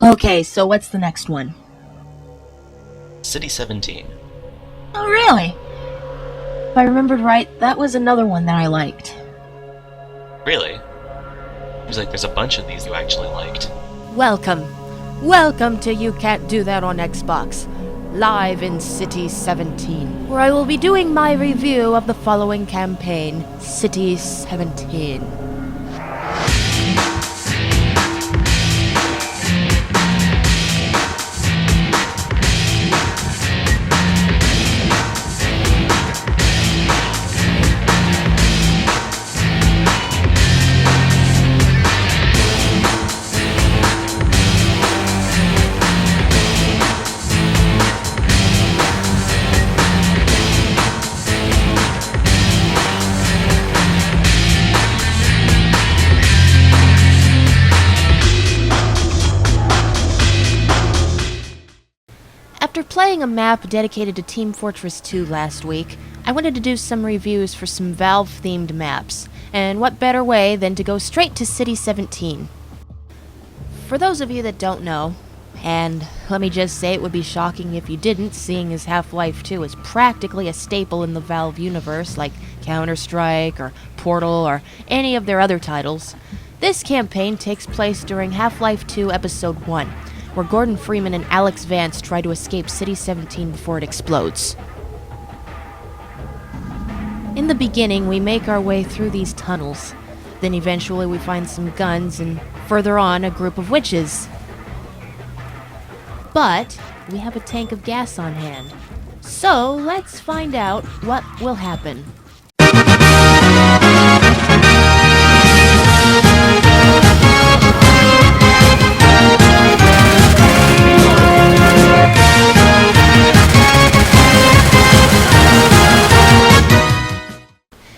Okay, so what's the next one? City 17. Oh, really? If I remembered right, that was another one that I liked. Really? Seems like there's a bunch of these you actually liked. Welcome. Welcome to You Can't Do That on Xbox, live in City 17, where I will be doing my review of the following campaign, City 17. After playing a map dedicated to Team Fortress 2 last week, I wanted to do some reviews for some Valve-themed maps, and what better way than to go straight to City 17. For those of you that don't know, and let me just say it would be shocking if you didn't, seeing as Half-Life 2 is practically a staple in the Valve universe like Counter-Strike or Portal or any of their other titles, this campaign takes place during Half-Life 2 Episode 1, where Gordon Freeman and Alex Vance try to escape City 17 before it explodes. In the beginning, we make our way through these tunnels. Then eventually we find some guns, and further on, a group of witches. But we have a tank of gas on hand. So let's find out what will happen.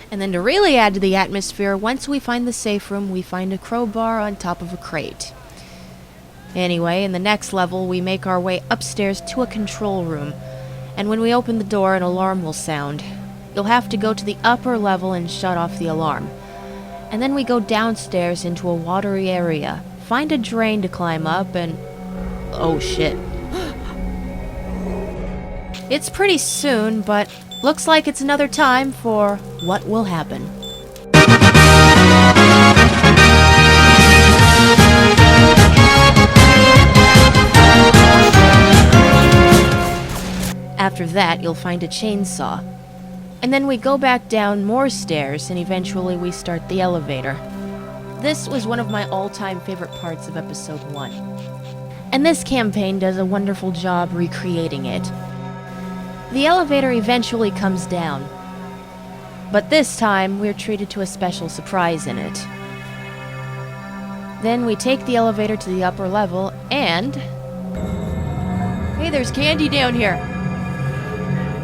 And then to really add to the atmosphere, once we find the safe room, we find a crowbar on top of a crate. Anyway, in the next level, we make our way upstairs to a control room, and when we open the door, an alarm will sound. You'll have to go to the upper level and shut off the alarm. And then we go downstairs into a watery area, find a drain to climb up, and... oh shit. It's pretty soon, but looks like it's another time for What Will Happen. After that, you'll find a chainsaw. And then we go back down more stairs, and eventually we start the elevator. This was one of my all-time favorite parts of Episode 1. And this campaign does a wonderful job recreating it. The elevator eventually comes down, but this time we're treated to a special surprise in it. Then we take the elevator to the upper level and... hey, there's candy down here!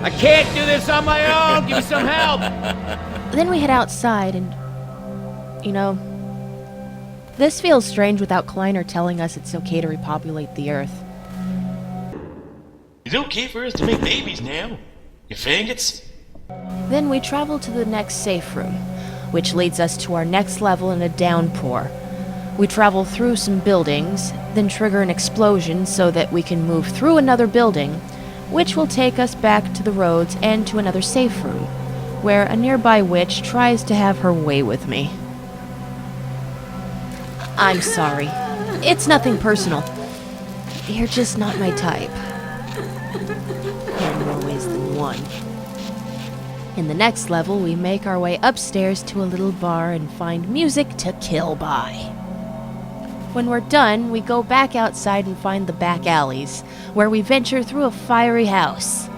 I can't do this on my own! Give me some help! Then we head outside and... you know... this feels strange without Kleiner telling us it's okay to repopulate the Earth. It's okay for us to make babies now, you faggots. Then we travel to the next safe room, which leads us to our next level in a downpour. We travel through some buildings, then trigger an explosion so that we can move through another building, which will take us back to the roads and to another safe room, where a nearby witch tries to have her way with me. I'm sorry. It's nothing personal. You're just not my type. In more ways than one. In the next level, we make our way upstairs to a little bar and find music to kill by. When we're done, we go back outside and find the back alleys, where we venture through a fiery house.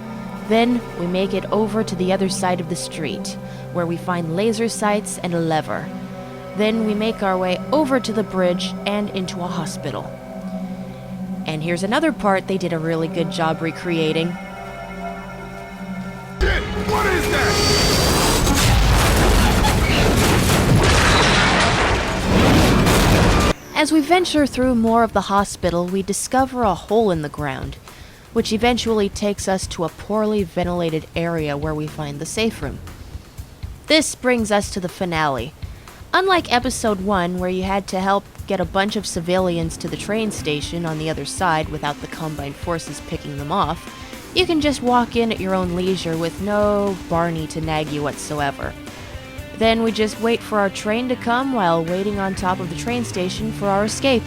Then, we make it over to the other side of the street, where we find laser sights and a lever. Then we make our way over to the bridge and into a hospital. And here's another part they did a really good job recreating. What is that? As we venture through more of the hospital, we discover a hole in the ground, which eventually takes us to a poorly ventilated area where we find the safe room. This brings us to the finale. Unlike Episode 1, where you had to help get a bunch of civilians to the train station on the other side without the Combined Forces picking them off, you can just walk in at your own leisure with no Barney to nag you whatsoever. Then we just wait for our train to come while waiting on top of the train station for our escape.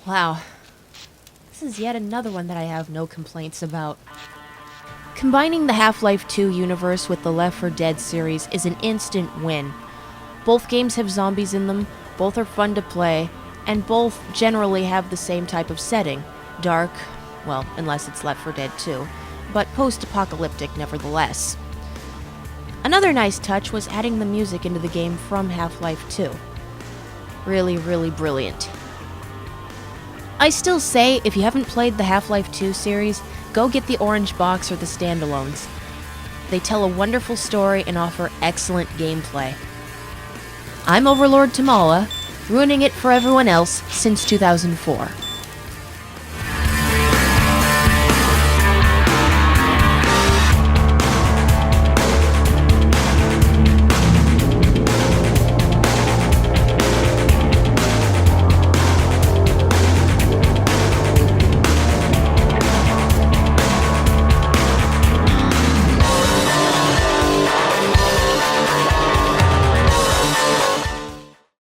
Wow. This is yet another one that I have no complaints about. Combining the Half-Life 2 universe with the Left 4 Dead series is an instant win. Both games have zombies in them, both are fun to play, and both generally have the same type of setting. Dark, well, unless it's Left 4 Dead 2, but post-apocalyptic nevertheless. Another nice touch was adding the music into the game from Half-Life 2. Really, really brilliant. I still say, if you haven't played the Half-Life 2 series, go get the orange box or the standalones. They tell a wonderful story and offer excellent gameplay. I'm Overlord Tomala, ruining it for everyone else since 2004.